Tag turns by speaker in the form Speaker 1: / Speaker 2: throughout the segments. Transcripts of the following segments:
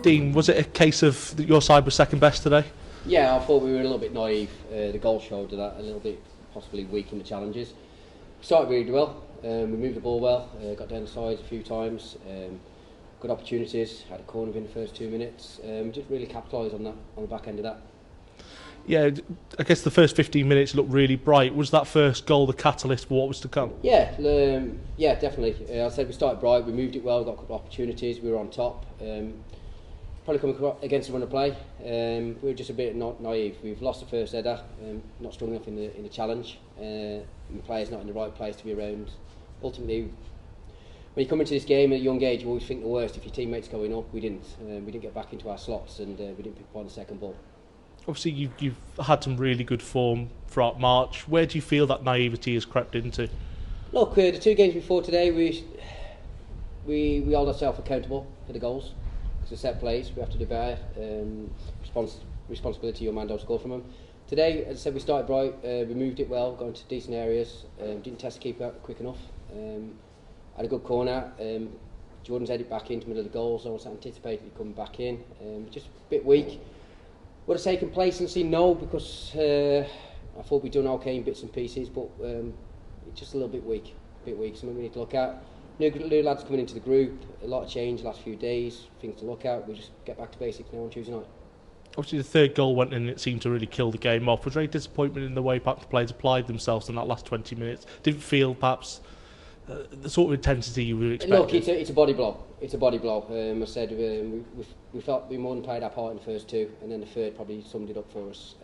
Speaker 1: Dean, was it a case of that your side was second best today?
Speaker 2: Yeah, I thought we were a little bit naive. The goal showed that a little bit possibly weak in the challenges. Started really well. We moved the ball well. Got down the sides a few times. Good opportunities. Had a corner within the first 2 minutes. Just really capitalised on that on the back end of that.
Speaker 1: Yeah, I guess the first 15 minutes looked really bright. Was that first goal the catalyst for what was to come?
Speaker 2: Yeah, definitely. I said we started bright. We moved it well. Got a couple of opportunities. We were on top. Probably coming against a run of play. We were just a bit naive. We've lost the first header, not strong enough in the challenge. And the players not in the right place to be around. Ultimately, when you come into this game at a young age, you always think the worst if your teammates going up. We didn't. We didn't get back into our slots, and we didn't pick up on the second ball.
Speaker 1: Obviously, you've had some really good form throughout March. Where do you feel that naivety has crept into? Look,
Speaker 2: the 2 games before today, we held ourselves accountable for the goals. It's a set plays, we have to do better. Responsibility, your man don't score from them. Today, as I said, we started bright, we moved it well, got into decent areas, didn't test the keeper quick enough. Had a good corner, Jordan's headed back into the middle of the goal, so I was anticipating coming back in. Just a bit weak. Would have taken complacency? No, because I thought we'd done okay in bits and pieces, but just a little bit weak. Something we need to look at. New lads coming into the group, a lot of change the last few days, things to look at. We just get back to basics now on Tuesday night.
Speaker 1: Obviously the third goal went in and it seemed to really kill the game off. Was there any disappointment in the way perhaps the players applied themselves in that last 20 minutes? Didn't feel perhaps the sort of intensity you were expecting?
Speaker 2: Look, it's a body blow. It's a body blow. I said we felt we more than played our part in the first 2, and then the third probably summed it up for us.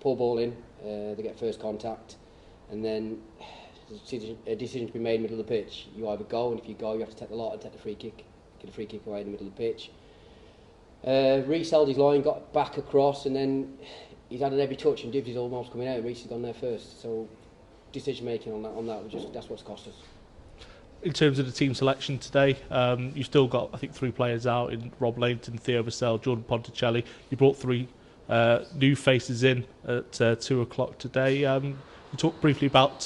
Speaker 2: Poor ball in, they get first contact, and then a decision to be made in the middle of the pitch. You either go, and if you go, you have to take the lot and take the free kick. Get a free kick away in the middle of the pitch. Reece held his line, got back across, and then he's had an every touch, and Dibs is almost coming out. Reece has gone there first, so decision making on that, that's what's cost us.
Speaker 1: In terms of the team selection today, you've still got, I think, 3 players out in Rob Lainton, Theo Vassell, Jordan Ponticelli. You brought 3 new faces in at 2 o'clock today. You talk briefly about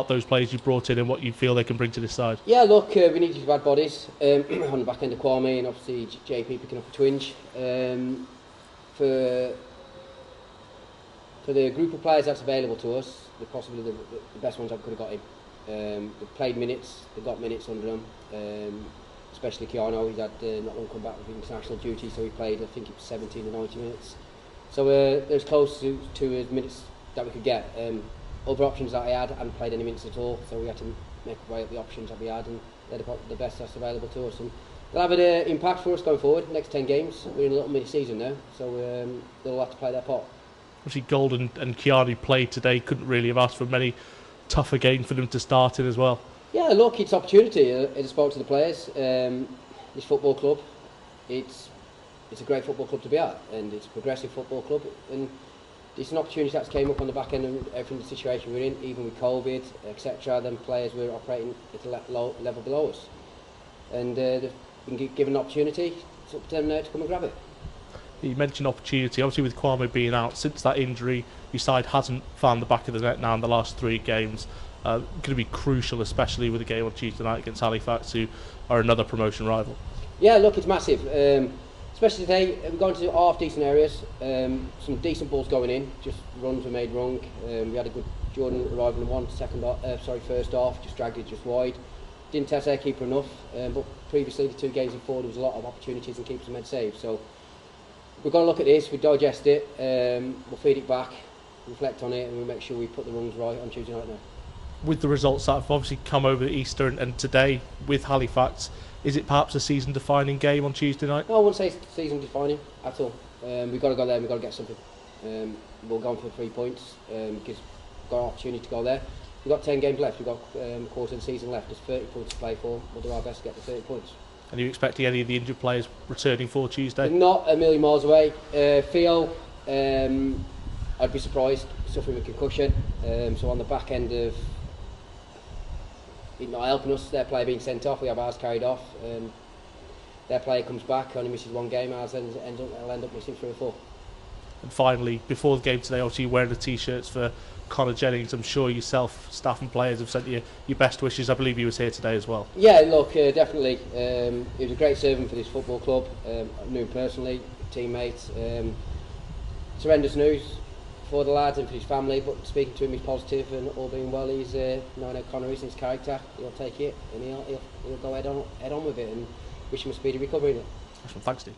Speaker 1: those players you brought in and what you feel they can bring to this side.
Speaker 2: Yeah, look, we need to add bodies on the back end of Kwame, and obviously JP picking up a twinge. For the group of players that's available to us, they're possibly the best ones I could have got in. They've played minutes, they've got minutes under them, especially Keanu. He's had not long come back with international duty, so he played, I think it was 17 or 90 minutes. So they're as close to as minutes that we could get. Other options that I had hadn't played any minutes at all, so we had to make our way up the options that we had, and they're the best that's available to us. And they'll have an impact for us going forward. Next 10 games, we're in a little mini-season now, so they'll have to play their part.
Speaker 1: Obviously, Golden and Keanu played today. Couldn't really have asked for many tougher games for them to start in as well.
Speaker 2: Yeah, look, it's opportunity. I spoke to the players. This football club, it's a great football club to be at, and it's a progressive football club, and it's an opportunity that came up on the back end of everything, the situation we're in, even with COVID, etc. Then players were operating at a level below us, and they've been given an opportunity. It's up to them now to come and grab it.
Speaker 1: You mentioned opportunity. Obviously, with Kwame being out since that injury, your side hasn't found the back of the net now in the last 3 games. Going to be crucial, especially with the game on Tuesday night against Halifax, who are another promotion rival.
Speaker 2: Yeah, look, it's massive. Especially today, we've gone to half decent areas, some decent balls going in, just runs were made wrong. We had a good Jordan arriving in first half, just dragged it just wide. Didn't test our keeper enough, but previously the 2 games before there was a lot of opportunities and keepers made saves. So we've got to look at this, we digest it, we'll feed it back, reflect on it, and we'll make sure we put the runs right on Tuesday night now.
Speaker 1: With the results that have obviously come over Easter and today with Halifax, is it perhaps a season-defining game on Tuesday night?
Speaker 2: No, I wouldn't say season-defining at all. We've got to go there, we've got to get something. We're going for 3 points, because we've got an opportunity to go there. We've got 10 games left, we've got a quarter of the season left, there's 30 points to play for. We'll do our best to get the 30 points.
Speaker 1: And are you expecting any of the injured players returning for Tuesday?
Speaker 2: Not a million miles away. Theo, I'd be surprised, suffering a concussion. So on the back end of it not helping us, their player being sent off, we have ours carried off. Their player comes back, only misses 1 game, ours will end up missing 3 or 4.
Speaker 1: And finally, before the game today, obviously you're wearing the t-shirts for Connor Jennings. I'm sure yourself, staff and players have sent you your best wishes. I believe he was here today as well.
Speaker 2: Yeah, look, definitely. He was a great servant for this football club. I knew him personally, teammate. It's horrendous news for the lads and for his family, but speaking to him, he's positive, and all being well, he's knowing how Connor is and his character, he'll take it and he'll go head on with it, and wish him a speedy recovery.
Speaker 1: Thanks, Steve.